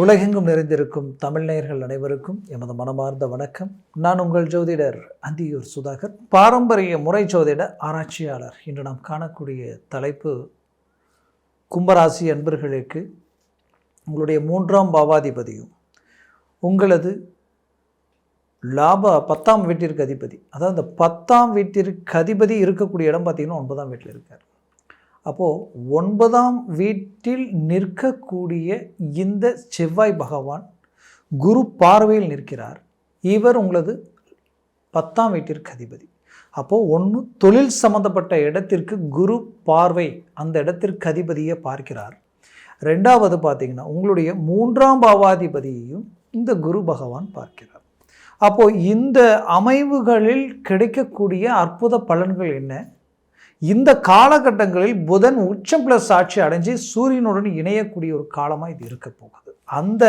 உலகெங்கும் நிறைந்திருக்கும் தமிழ் நேயர்கள் அனைவருக்கும் எமது மனமார்ந்த வணக்கம். நான் உங்கள் ஜோதிடர் அந்தியூர் சுதாகர், பாரம்பரிய முறை ஜோதிட ஆராய்ச்சியாளர். இன்று நாம் காணக்கூடிய தலைப்பு, கும்பராசி அன்பர்களுக்கு உங்களுடைய 3ஆம் பாவாதிபதியும் உங்களது லாப 10ஆம் வீட்டிற்கு அதிபதி, அதாவது இந்த 10ஆம் வீட்டிற்கு அதிபதி இருக்கக்கூடிய இடம் பார்த்திங்கன்னா 9ஆம் வீட்டில் இருக்கார். அப்போது 9ஆம் வீட்டில் நிற்கக்கூடிய இந்த செவ்வாய் பகவான் குரு பார்வையில் நிற்கிறார். இவர் உங்களது 10ஆம் வீட்டிற்கு அதிபதி. அப்போது தொழில் சம்பந்தப்பட்ட இடத்திற்கு குரு பார்வை அந்த இடத்திற்கு அதிபதியை பார்க்கிறார். ரெண்டாவது பார்த்திங்கன்னா உங்களுடைய 3ஆம் பாவாதிபதியையும் இந்த குரு பகவான் பார்க்கிறார். அப்போது இந்த அமைவுகளில் கிடைக்கக்கூடிய அற்புத பலன்கள் என்ன? இந்த காலகட்டங்களில் புதன் உச்சம் ப்ளஸ் ஆட்சி அடைஞ்சு சூரியனுடன் இணையக்கூடிய ஒரு காலமாக இது இருக்க போகுது. அந்த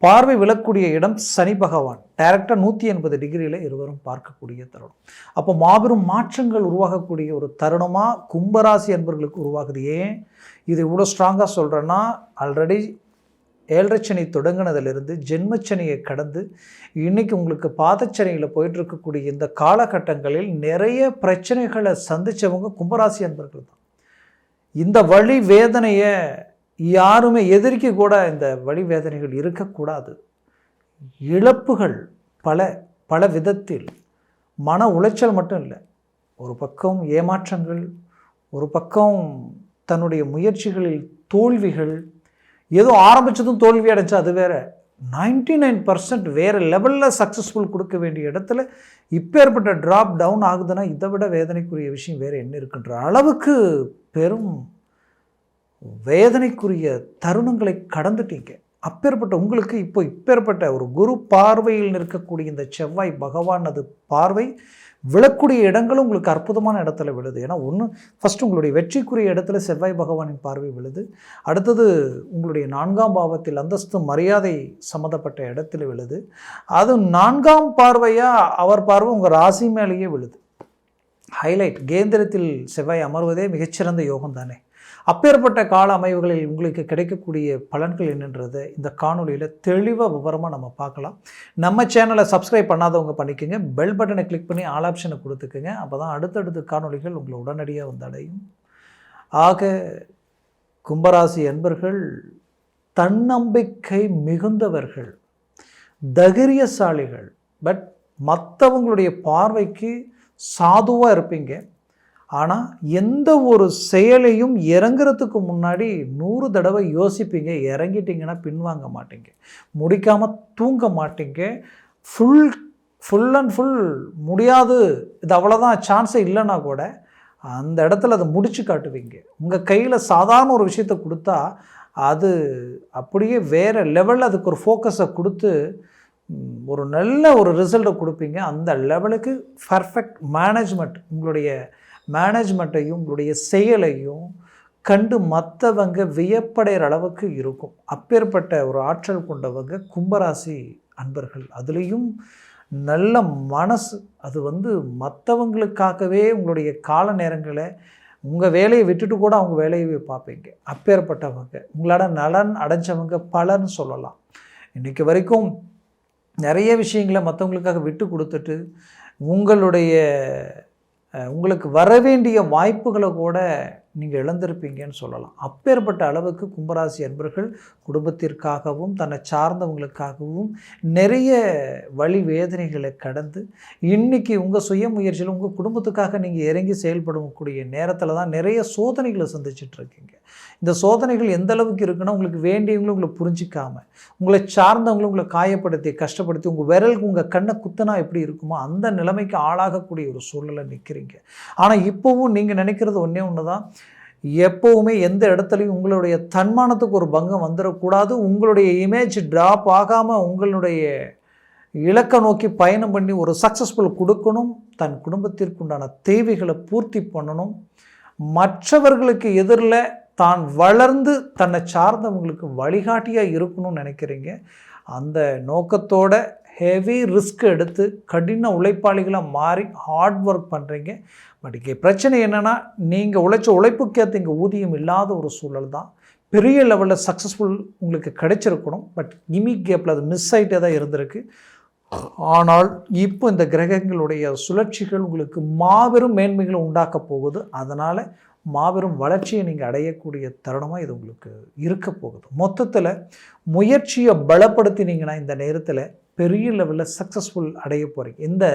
பார்வை விழக்கூடிய இடம் சனி பகவான் டைரக்டாக 180 டிகிரியில் இருவரும் பார்க்கக்கூடிய தருணம். அப்போ மாபெரும் மாற்றங்கள் உருவாகக்கூடிய ஒரு தருணமாக கும்பராசி அன்பர்களுக்கு உருவாகுது. ஏன் இது இவ்வளோ ஸ்ட்ராங்காக சொல்கிறேன்னா, ஆல்ரெடி 7.5 சனி தொடங்கினதிலிருந்து ஜென்மச்சனியை கடந்து இன்றைக்கி உங்களுக்கு பாதச்சனியில் போயிட்டுருக்கக்கூடிய இந்த காலகட்டங்களில் நிறைய பிரச்சனைகளை சந்தித்தவங்க கும்பராசி அன்பர்கள் தான். இந்த வழி வேதனையை யாருமே எதிர்க்க கூட இந்த வழி வேதனைகள் இருக்கக்கூடாது. இழப்புகள் பல விதத்தில், மன உளைச்சல் மட்டும் இல்லை, ஒரு பக்கம் ஏமாற்றங்கள், ஒரு பக்கம் தன்னுடைய முயற்சிகளில் தோல்விகள், ஏதோ ஆரம்பித்ததும் தோல்வி அடைஞ்சா அது வேறு, 99% வேறு லெவலில் சக்ஸஸ்ஃபுல் கொடுக்க வேண்டிய இடத்துல இப்போ ஏற்பட்ட ட்ராப் டவுன் ஆகுதுன்னா இதை விட வேதனைக்குரிய விஷயம் வேறு என்ன இருக்குன்ற அளவுக்கு பெரும் வேதனைக்குரிய தருணங்களை கடந்துட்டீங்க. அப்பேற்பட்ட உங்களுக்கு இப்பேற்பட்ட ஒரு குரு பார்வையில் நிற்கக்கூடிய இந்த செவ்வாய் பகவான் அது பார்வை விழக்கூடிய இடங்களும் உங்களுக்கு அற்புதமான இடத்துல விழுது. ஏன்னா ஃபஸ்ட்டு உங்களுடைய வெற்றிக்குரிய இடத்துல செவ்வாய் பகவானின் பார்வை விழுது. அடுத்தது உங்களுடைய 4ஆம் பாவத்தில் அந்தஸ்து மரியாதை சம்மந்தப்பட்ட இடத்துல விழுது. அது 4ஆம் பார்வையாக அவர் பார்வை உங்கள் ராசி மேலேயே விழுது. ஹைலைட், கேந்திரத்தில் செவ்வாய் அமர்வதே மிகச்சிறந்த யோகம் தானே. அப்பேற்பட்ட கால அமைவுகளில் உங்களுக்கு கிடைக்கக்கூடிய பலன்கள் என்னன்றதை இந்த காணொலியில் தெளிவாக விவரமாக நம்ம பார்க்கலாம். நம்ம சேனலை சப்ஸ்கிரைப் பண்ணாதவங்க பண்ணிக்கோங்க, பெல் பட்டனை கிளிக் பண்ணி ஆல் ஆப்ஷனை கொடுத்துக்குங்க. அப்போ தான் அடுத்தடுத்த காணொலிகள் உங்களை உடனடியாக வந்தடையும். ஆக கும்பராசி அன்பர்கள் தன்னம்பிக்கை மிகுந்தவர்கள், தைரியசாலிகள். பட் மற்றவங்களுடைய பார்வைக்கு சாதுவாக இருப்பீங்க. ஆனால் எந்த ஒரு செயலையும் இறங்குறதுக்கு முன்னாடி 100 தடவை யோசிப்பீங்க. இறங்கிட்டிங்கன்னா பின்வாங்க மாட்டீங்க, முடிக்காமல் தூங்க மாட்டீங்க. ஃபுல் அண்ட் ஃபுல் முடியாது, இது அவ்வளோதான், சான்ஸே இல்லைன்னா கூட அந்த இடத்துல அதை முடிச்சு காட்டுவீங்க. உங்கள் கையில் சாதாரண ஒரு விஷயத்தை கொடுத்தா அது அப்படியே வேறு லெவலில் அதுக்கு ஒரு ஃபோக்கஸை கொடுத்து ஒரு நல்ல ஒரு ரிசல்ட்டை கொடுப்பீங்க. அந்த லெவலுக்கு பர்ஃபெக்ட் மேனேஜ்மெண்ட், உங்களுடைய மேனேஜ்மெண்ட்டையும் உங்களுடைய செயலையும் கண்டு மற்றவங்க வியப்படைகிற அளவுக்கு இருக்கும். அப்பேற்பட்ட ஒரு ஆற்றல் கொண்டவங்க கும்பராசி அன்பர்கள். அதுலேயும் நல்ல மனசு, அது மற்றவங்களுக்காகவே உங்களுடைய கால நேரங்களை உங்கள் வேலையை விட்டுட்டு கூட அவங்க வேலையவே பார்ப்பீங்க. அப்பேற்பட்டவங்க உங்களோட நலன் அடைஞ்சவங்க பலன்னு சொல்லலாம். இன்றைக்கி வரைக்கும் நிறைய விஷயங்களை மற்றவங்களுக்காக விட்டு கொடுத்துட்டு உங்களுக்கு வர வேண்டிய வாய்ப்புகளை கூட நீங்கள் இழந்திருப்பீங்கன்னு சொல்லலாம். அப்பேற்பட்ட அளவுக்கு கும்பராசி அன்பர்கள் குடும்பத்திற்காகவும் தன்னை சார்ந்தவங்களுக்காகவும் நிறைய வழி வேதனைகளை கடந்து இன்றைக்கி உங்கள் சுய முயற்சியில் உங்கள் குடும்பத்துக்காக நீங்கள் இறங்கி செயல்படக்கூடிய நேரத்தில் தான் நிறைய சோதனைகளை சந்திச்சிட்ருக்கீங்க. இந்த சோதனைகள் எந்த அளவுக்கு இருக்குன்னா, உங்களுக்கு வேண்டியவங்களும் உங்களை புரிஞ்சிக்காமல், உங்களை சார்ந்தவங்களும் உங்களை காயப்படுத்தி கஷ்டப்படுத்தி உங்கள் விரலுக்கு உங்கள் கண்ணை குத்தனா எப்படி இருக்குமோ அந்த நிலைமைக்கு ஆளாகக்கூடிய ஒரு சூழலை நிற்கிறீங்க. ஆனால் இப்போவும் நீங்கள் நினைக்கிறது ஒன்று தான், எப்போவுமே எந்த இடத்துலையும் உங்களுடைய தன்மானத்துக்கு ஒரு பங்கம் வந்துடக்கூடாது. உங்களுடைய இமேஜ் ட்ராப் ஆகாமல் உங்களுடைய இலக்கை நோக்கி பயணம் பண்ணி ஒரு சக்ஸஸ்ஃபுல் கொடுக்கணும். தன் குடும்பத்திற்குண்டான தேவைகளை பூர்த்தி பண்ணணும். மற்றவர்களுக்கு எதிரில் தான் வளர்ந்து தன்னை சார்ந்தவங்களுக்கு வழிகாட்டியாக இருக்கணும்னு நினைக்கிறீங்க. அந்த நோக்கத்தோட ஹெவி ரிஸ்க் எடுத்து கடின உழைப்பாளிகளாக மாறி ஹார்ட் ஒர்க் பண்ணுறீங்க. பட் இங்கே பிரச்சனை என்னென்னா, நீங்கள் உழைச்ச உழைப்புக்கேற்ற இங்கே ஊதியம் இல்லாத ஒரு சூழல் தான். பெரிய லெவலில் சக்ஸஸ்ஃபுல் உங்களுக்கு கிடைச்சிருக்கணும். பட் கிமிக் கேப்பில் அது மிஸ் ஆகிட்டே தான் இருந்திருக்கு. ஆனால் இப்போ இந்த கிரகங்களுடைய சுழற்சிகள் உங்களுக்கு மாபெரும் மேன்மைகளை உண்டாக்க போகுது. அதனால் மாபெரும் வளர்ச்சியை நீங்கள் அடையக்கூடிய தருணமாக இது உங்களுக்கு இருக்க போகுது. மொத்தத்தில் முயற்சியை பலப்படுத்தினீங்கன்னா இந்த நேரத்தில் பெரிய லெவலில் சக்ஸஸ்ஃபுல் அடைய போகிறீங்க. இந்த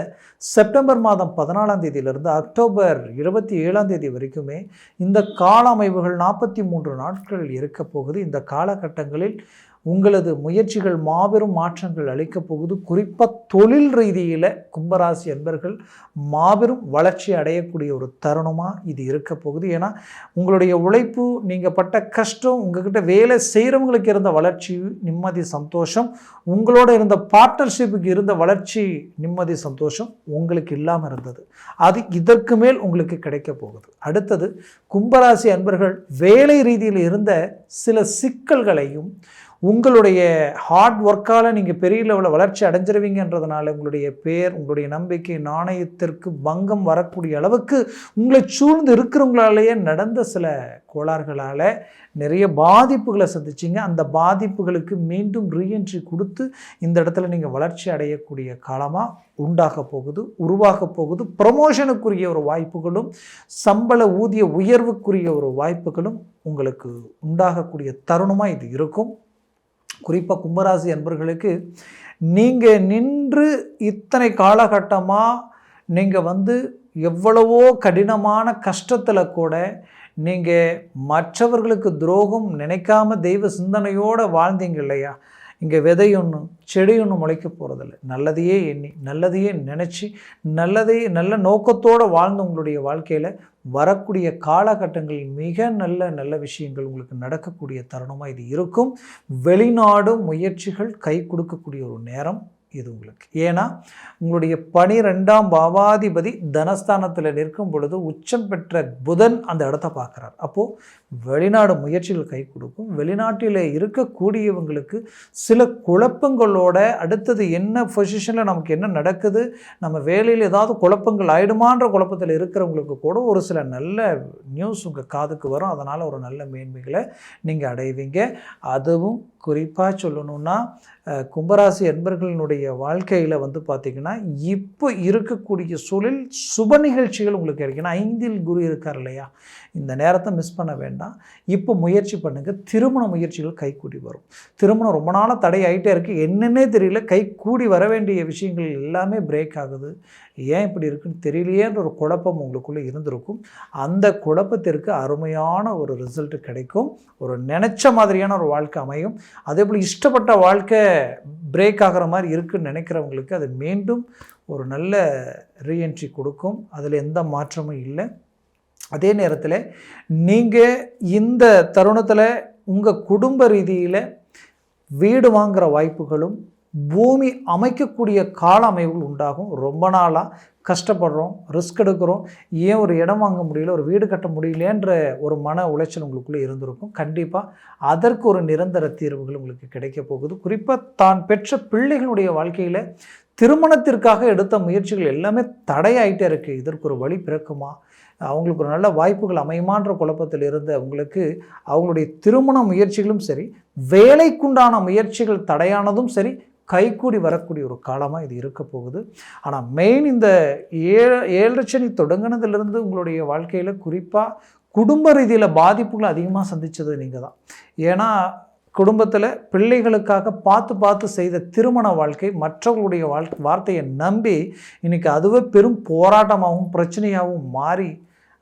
செப்டம்பர் மாதம் 14ஆம் தேதியிலிருந்து அக்டோபர் 27ஆம் தேதி வரைக்குமே இந்த கால அமைவுகள் 43 நாட்கள் இருக்க போகுது. இந்த காலகட்டங்களில் உங்களது முயற்சிகள் மாபெரும் மாற்றங்கள் அளிக்கப் போகுது. குறிப்பாக தொழில் ரீதியில் கும்பராசி அன்பர்கள் மாபெரும் வளர்ச்சி அடையக்கூடிய ஒரு தருணமாக இது இருக்க போகுது. ஏன்னா உங்களுடைய உழைப்பு, நீங்கள் பட்ட கஷ்டம், உங்ககிட்ட வேலை செய்கிறவங்களுக்கு இருந்த வளர்ச்சி, நிம்மதி, சந்தோஷம், உங்களோட இருந்த பார்ட்னர்ஷிப்புக்கு இருந்த வளர்ச்சி, நிம்மதி, சந்தோஷம் உங்களுக்கு இல்லாமல் இருந்தது. அது இதற்கு மேல் உங்களுக்கு கிடைக்க போகுது. அடுத்தது கும்பராசி அன்பர்கள் வேலை ரீதியில் இருந்த சில சிக்கல்களையும் உங்களுடைய ஹார்ட் ஒர்க்கால் நீங்கள் பெரிய லெவலில் வளர்ச்சி அடைஞ்சிருவீங்கன்றதுனால உங்களுடைய பேர், உங்களுடைய நம்பிக்கை, நாணயத்திற்கு பங்கம் வரக்கூடிய அளவுக்கு உங்களை சூழ்ந்து இருக்கிறவங்களாலேயே நடந்த சில கோளாறுகளால் நிறைய பாதிப்புகளை சந்திச்சிங்க. அந்த பாதிப்புகளுக்கு மீண்டும் ரீஎன்ட்ரி கொடுத்து இந்த இடத்துல நீங்கள் வளர்ச்சி அடையக்கூடிய காலமாக உண்டாக போகுது, உருவாக போகுது. ப்ரமோஷனுக்குரிய ஒரு வாய்ப்புகளும் சம்பள ஊதிய உயர்வுக்குரிய ஒரு வாய்ப்புகளும் உங்களுக்கு உண்டாகக்கூடிய தருணமாக இது இருக்கும். குறிப்பாக கும்பராசி அன்பர்களுக்கு நீங்கள் நின்று இத்தனை காலகட்டமாக நீங்கள் எவ்வளவோ கடினமான கஷ்டத்தில் கூட நீங்கள் மற்றவர்களுக்கு துரோகம் நினைக்காம தெய்வ சிந்தனையோடு வாழ்ந்தீங்க இல்லையா? இங்கே விதை ஒன்று செடி ஒன்று முளைக்க போகிறதில்ல. நல்லதையே எண்ணி, நல்லதையே நினச்சி, நல்ல நோக்கத்தோடு வாழ்ந்து உங்களுடைய வாழ்க்கையில் வரக்கூடிய காலகட்டங்களில் மிக நல்ல விஷயங்கள் உங்களுக்கு நடக்கக்கூடிய தருணமாக இது இருக்கும். வெளிநாடு முயற்சிகள் கை கொடுக்கக்கூடிய ஒரு நேரம் இது உங்களுக்கு. ஏன்னா உங்களுடைய 12ஆம் பாவாதிபதி தனஸ்தானத்தில் நிற்கும் பொழுது உச்சம் பெற்ற புதன் அந்த இடத்த பார்க்குறார். அப்போது வெளிநாடு முயற்சிகள் கை கொடுக்கும். வெளிநாட்டில் இருக்கக்கூடியவங்களுக்கு சில குழப்பங்களோட அடுத்தது என்ன பொசிஷனில் நமக்கு என்ன நடக்குது, நம்ம வேலையில் ஏதாவது குழப்பங்கள் ஆயிடுமான்ற குழப்பத்தில் இருக்கிறவங்களுக்கு கூட ஒரு சில நல்ல நியூஸ் உங்கள் காதுக்கு வரும். அதனால் ஒரு நல்ல மேன்மைகளை நீங்கள் அடைவீங்க. அதுவும் குறிப்பாக சொல்லணுன்னா கும்பராசி அன்பர்களினுடைய வாழ்க்கையில் பார்த்திங்கன்னா இப்போ இருக்கக்கூடிய சூழல் சுப நிகழ்ச்சிகள் உங்களுக்கு கிடைக்கணும். 5இல் குரு இருக்கார் இல்லையா? இந்த நேரத்தை மிஸ் பண்ண வேண்டாம். இப்போ முயற்சி பண்ணுங்கள். திருமண முயற்சிகள் கைகூடி வரும். திருமணம் ரொம்ப நாளாக தடை ஆகிட்டே இருக்குது, என்னன்னே தெரியல. கைகூடி வர வேண்டிய விஷயங்கள் எல்லாமே பிரேக் ஆகுது. ஏன் இப்படி இருக்குன்னு தெரியலையேன்ற ஒரு குழப்பம் உங்களுக்குள்ளே இருந்திருக்கும். அந்த குழப்பத்திற்கு அருமையான ஒரு ரிசல்ட் கிடைக்கும். ஒரு நினச்ச மாதிரியான ஒரு வாழ்க்கை அமையும். அதே போல் இஷ்டப்பட்ட வாழ்க்கை பிரேக் ஆகிற மாதிரி இருக்குன்னு நினைக்கிறவங்களுக்கு அது மீண்டும் ஒரு நல்ல ரீஎன்ட்ரி கொடுக்கும். அதில் எந்த மாற்றமும் இல்லை. அதே நேரத்தில் நீங்கள் இந்த தருணத்தில் உங்கள் குடும்ப ரீதியில் வீடு வாங்குகிற வாய்ப்புகளும் பூமி அமைக்கக்கூடிய கால அமைவுகள் உண்டாகும். ரொம்ப நாளாக கஷ்டப்படுறோம், ரிஸ்க் எடுக்கிறோம், ஏன் ஒரு இடம் வாங்க முடியல, ஒரு வீடு கட்ட முடியலன்ற ஒரு மன உளைச்சல் உங்களுக்குள்ளே இருந்திருக்கும். கண்டிப்பாக அதற்கு ஒரு நிரந்தர தீர்வுகள் உங்களுக்கு கிடைக்க போகுது. குறிப்பாக தான் பெற்ற பிள்ளைகளுடைய வாழ்க்கையில் திருமணத்திற்காக எடுத்த முயற்சிகள் எல்லாமே தடையாயிட்டே இருக்குது. இதற்கு ஒரு வழி பிறக்குமா, அவங்களுக்கு ஒரு நல்ல வாய்ப்புகள் அமையுமான்ற குழப்பத்தில் இருந்த உங்களுக்கு அவங்களுடைய திருமண முயற்சிகளும் சரி, வேலைக்குண்டான முயற்சிகள் தடையானதும் சரி, கைகூடி வரக்கூடிய ஒரு காலமாக இது இருக்க போகுது. ஆனால் மெயின் இந்த 7 சனி தொடங்கினதுலேருந்து உங்களுடைய வாழ்க்கையில் குறிப்பாக குடும்ப ரீதியில் பாதிப்புகள் அதிகமாக சந்தித்தது நீங்கள் தான். ஏன்னா குடும்பத்தில் பிள்ளைகளுக்காக பார்த்து செய்த திருமண வாழ்க்கை மற்றவர்களுடைய வார்த்தையை நம்பி இன்றைக்கி அதுவே பெரும் போராட்டமாகவும் பிரச்சனையாகவும் மாறி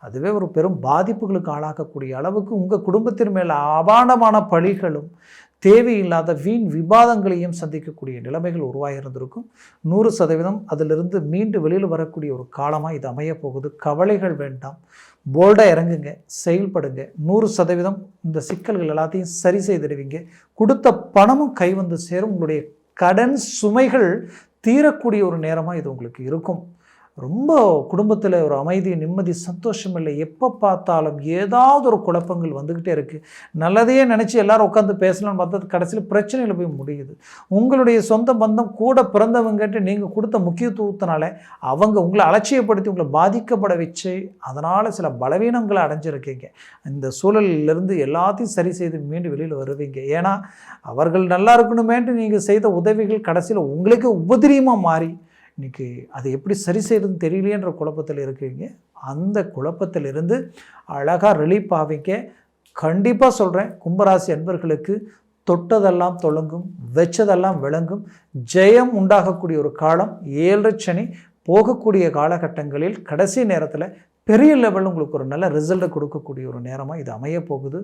அதுவே ஒரு பெரும் பாதிப்புகளுக்கு ஆளாக்கக்கூடிய அளவுக்கு உங்கள் குடும்பத்தின் மேலே அபாண்டமான பழிகளும் தேவையில்லாத வீண் விவாதங்களையும் சந்திக்கக்கூடிய நிலைமைகள் உருவாகியிருந்திருக்கும். 100% அதிலிருந்து மீண்டு வெளியில் வரக்கூடிய ஒரு காலமாக இது அமையப்போகுது. கவலைகள் வேண்டாம், போல்டாக இறங்குங்க, செயல்படுங்க. 100% இந்த சிக்கல்கள் எல்லாத்தையும் சரி செய்திடுவீங்க. கொடுத்த பணமும் கை வந்து சேரும். உங்களுடைய கடன் சுமைகள் தீரக்கூடிய ஒரு நேரமாக இது உங்களுக்கு இருக்கும். ரொம்ப குடும்பத்தில் ஒரு அமைதி, நிம்மதி, சந்தோஷம் இல்லை. எப்போ பார்த்தாலும் ஏதாவது ஒரு குழப்பங்கள் வந்துக்கிட்டே இருக்குது. நல்லதையே நினச்சி எல்லாரும் உட்காந்து பேசலாம்னு பார்த்தா கடைசியில் பிரச்சனையில் போய் முடியுது. உங்களுடைய சொந்த பந்தம் கூட பிறந்தவங்ககிட்ட நீங்கள் கொடுத்த முக்கியத்துவத்தினால அவங்க உங்களை அலட்சியப்படுத்தி உங்களை பாதிக்கப்பட வச்சு அதனால் சில பலவீனங்களை அடைஞ்சிருக்கீங்க. இந்த சூழலிலிருந்து எல்லாத்தையும் சரி செய்து மீண்டும் வெளியில் வருவீங்க. ஏன்னா அவர்கள் நல்லா இருக்கணுமேன்ட்டு நீங்கள் செய்த உதவிகள் கடைசியில் உங்களுக்கு உபதிரியமாக மாறி இன்றைக்கி அதை எப்படி சரி செய்யறதுன்னு தெரியலையன்ற குழப்பத்தில் இருக்கீங்க. அந்த குழப்பத்திலிருந்து அழகாக ரிலீஃப் ஆவீங்க. கண்டிப்பாக சொல்கிறேன், கும்பராசி அன்பர்களுக்கு தொட்டதெல்லாம் தொடங்கும், வச்சதெல்லாம் விளங்கும், ஜெயம் உண்டாகக்கூடிய ஒரு காலம். 7 சனி போகக்கூடிய காலகட்டங்களில் கடைசி நேரத்தில் பெரிய லெவலில் உங்களுக்கு ஒரு நல்ல ரிசல்ட்டை கொடுக்கக்கூடிய ஒரு நேரமாக இது அமைய போகுது.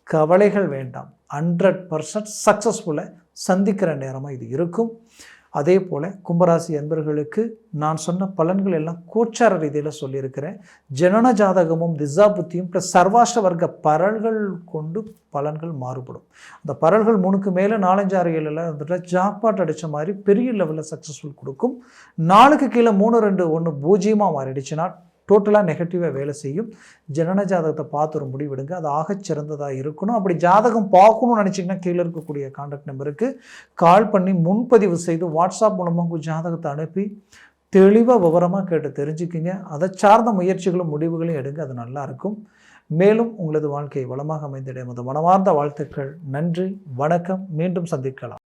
கவலைகள் வேண்டாம். 100% சக்ஸஸ்ஃபுல்லாக சந்திக்கிற நேரமாக இது இருக்கும். அதே போல் கும்பராசி அன்பர்களுக்கு நான் சொன்ன பலன்கள் எல்லாம் கோச்சார ரீதியில் சொல்லியிருக்கிறேன். ஜனன ஜாதகமும் திசா புத்தியும் ப்ளஸ் சர்வாஷ்ட வர்க்க பரல்கள் கொண்டு பலன்கள் மாறுபடும். அந்த பரல்கள் 3க்கு மேலே 4, 5, 6, 7 வந்துட்டு ஜாக்பாட் அடித்த மாதிரி பெரிய லெவலில் சக்ஸஸ்ஃபுல் கொடுக்கும். 4க்கு கீழே 3, 2, 1 பூஜ்ஜியமாக மாறிடுச்சுன்னா டோட்டலாக நெகட்டிவாக வேலை செய்யும். ஜனன ஜாதகத்தை பார்த்து ஒரு முடிவெடுங்க. அது ஆகச் சிறந்ததாக இருக்கணும். அப்படி ஜாதகம் பார்க்கணும்னு நினச்சிங்கன்னா கீழே இருக்கக்கூடிய கான்டாக்ட் நம்பருக்கு கால் பண்ணி முன்பதிவு செய்து வாட்ஸ்அப் மூலமாக உங்கள் ஜாதகத்தை அனுப்பி தெளிவாக விவரமாக கேட்டு தெரிஞ்சுக்கிங்க. அதை சார்ந்த முயற்சிகளும் முடிவுகளையும் எடுங்க. அது நல்லாயிருக்கும். மேலும் உங்களது வாழ்க்கை வளமாக அமைந்திட மனமார்ந்த வாழ்த்துக்கள். நன்றி, வணக்கம். மீண்டும் சந்திக்கலாம்.